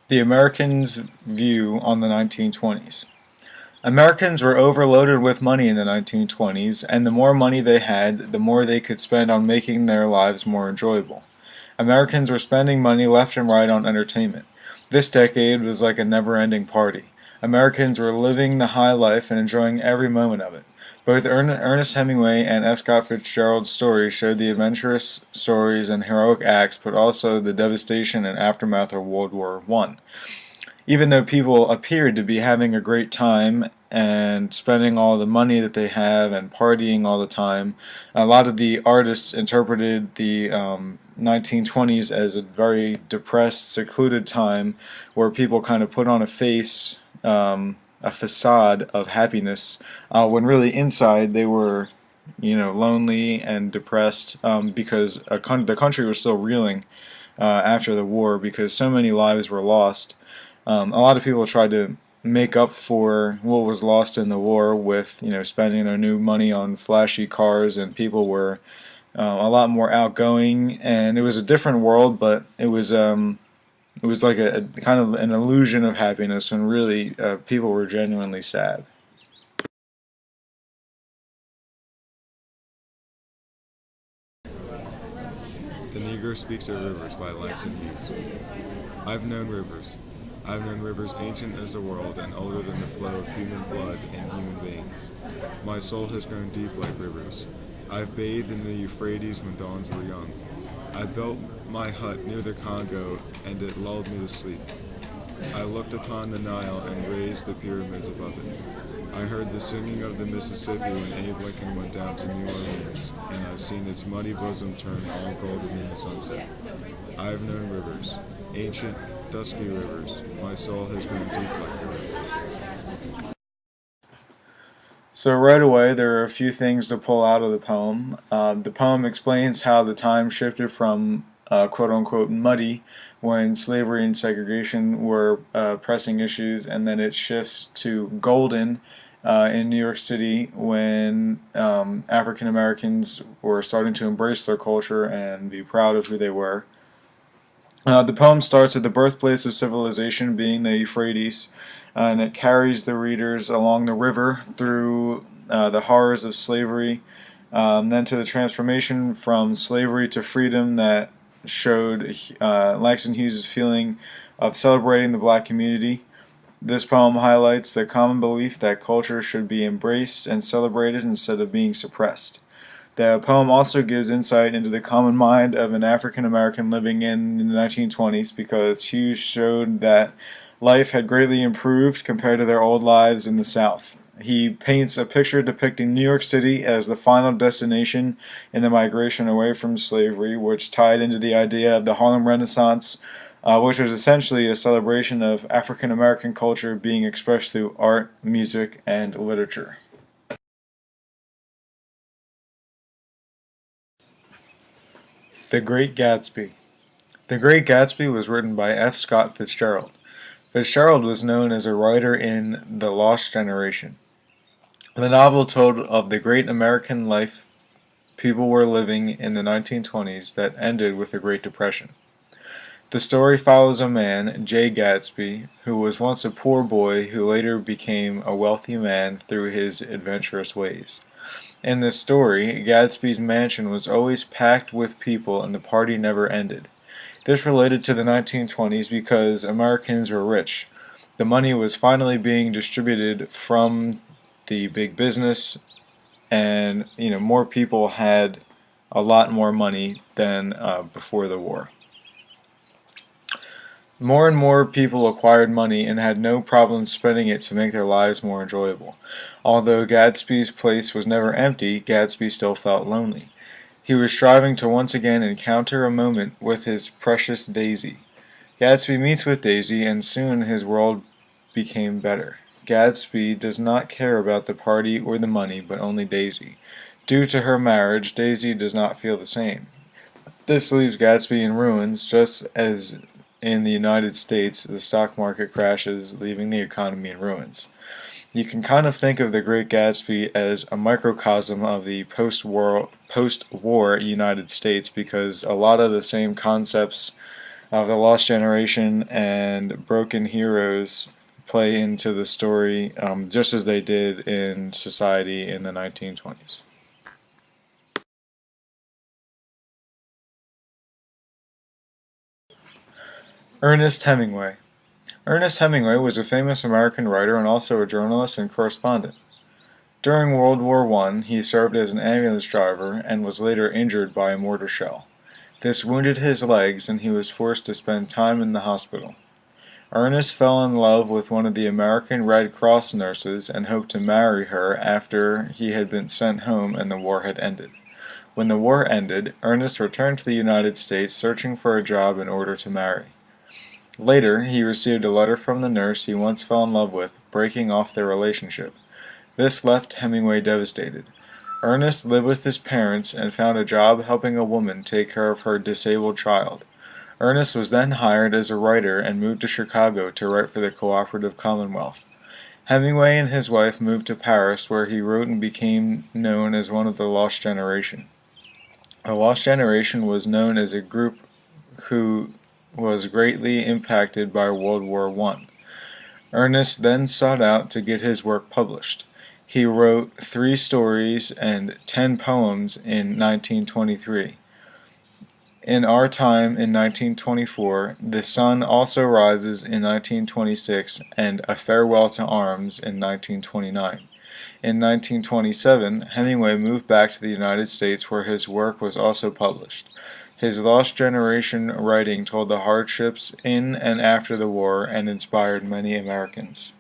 The Americans' view on the 1920s. Americans were overloaded with money in the 1920s, and the more money they had, the more they could spend on making their lives more enjoyable. Americans were spending money left and right on entertainment. This decade was like a never-ending party. Americans were living the high life and enjoying every moment of it. Both Ernest Hemingway and F. Scott Fitzgerald's stories showed the adventurous stories and heroic acts, but also the devastation and aftermath of World War I. Even though people appeared to be having a great time and spending all the money that they have and partying all the time, a lot of the artists interpreted the 1920s as a very depressed, secluded time where people kind of put on a facade of happiness, when really inside they were, lonely and depressed, because the country was still reeling after the war because so many lives were lost. A lot of people tried to make up for what was lost in the war with, spending their new money on flashy cars, and people were a lot more outgoing, and it was a different world, but it was like a kind of an illusion of happiness when really people were genuinely sad. The Negro Speaks of Rivers by Langston Hughes. I've known rivers. I've known rivers ancient as the world and older than the flow of human blood in human veins. My soul has grown deep like rivers. I've bathed in the Euphrates when dawns were young. I built my hut near the Congo and it lulled me to sleep. I looked upon the Nile and raised the pyramids above it. I heard the singing of the Mississippi when Abe Lincoln went down to New Orleans, and I've seen its muddy bosom turn all golden in the sunset. I have known rivers, ancient, dusky rivers. My soul has grown deep like the rivers. So right away, there are a few things to pull out of the poem. The poem explains how the time shifted from quote-unquote muddy when slavery and segregation were pressing issues, and then it shifts to golden in New York City when African Americans were starting to embrace their culture and be proud of who they were. The poem starts at the birthplace of civilization, being the Euphrates, and it carries the readers along the river through the horrors of slavery, then to the transformation from slavery to freedom that showed Langston Hughes' feeling of celebrating the black community. This poem highlights the common belief that culture should be embraced and celebrated instead of being suppressed. The poem also gives insight into the common mind of an African American living in the 1920s, because Hughes showed that life had greatly improved compared to their old lives in the South. He paints a picture depicting New York City as the final destination in the migration away from slavery, which tied into the idea of the Harlem Renaissance, which was essentially a celebration of African American culture being expressed through art, music, and literature. The Great Gatsby. The Great Gatsby was written by F. Scott Fitzgerald. Fitzgerald was known as a writer in The Lost Generation. The novel told of the great American life people were living in the 1920s that ended with the Great Depression. The story follows a man, Jay Gatsby, who was once a poor boy who later became a wealthy man through his adventurous ways. In this story, Gatsby's mansion was always packed with people and the party never ended. This related to the 1920s because Americans were rich. The money was finally being distributed from the big business, and more people had a lot more money than before the war. More and more people acquired money and had no problem spending it to make their lives more enjoyable. Although Gatsby's place was never empty, Gatsby still felt lonely. He was striving to once again encounter a moment with his precious Daisy. Gatsby meets with Daisy, and soon his world became better. Gatsby does not care about the party or the money, but only Daisy. Due to her marriage, Daisy does not feel the same. This leaves Gatsby in ruins, just as in the United States the stock market crashes, leaving the economy in ruins. You can kind of think of The Great Gatsby as a microcosm of the post-war United States, because a lot of the same concepts The Lost Generation and Broken Heroes play into the story just as they did in society in the 1920s. Ernest Hemingway. Ernest Hemingway was a famous American writer and also a journalist and correspondent. During World War I, he served as an ambulance driver and was later injured by a mortar shell. This wounded his legs and he was forced to spend time in the hospital. Ernest fell in love with one of the American Red Cross nurses and hoped to marry her after he had been sent home and the war had ended. When the war ended, Ernest returned to the United States searching for a job in order to marry. Later, he received a letter from the nurse he once fell in love with, breaking off their relationship. This left Hemingway devastated. Ernest lived with his parents and found a job helping a woman take care of her disabled child. Ernest was then hired as a writer and moved to Chicago to write for the Cooperative Commonwealth. Hemingway and his wife moved to Paris, where he wrote and became known as one of the Lost Generation. The Lost Generation was known as a group who was greatly impacted by World War I. Ernest then sought out to get his work published. He wrote 3 stories and 10 poems in 1923. In Our Time in 1924, The Sun Also Rises in 1926, and A Farewell to Arms in 1929. In 1927, Hemingway moved back to the United States where his work was also published. His Lost Generation writing told the hardships in and after the war and inspired many Americans.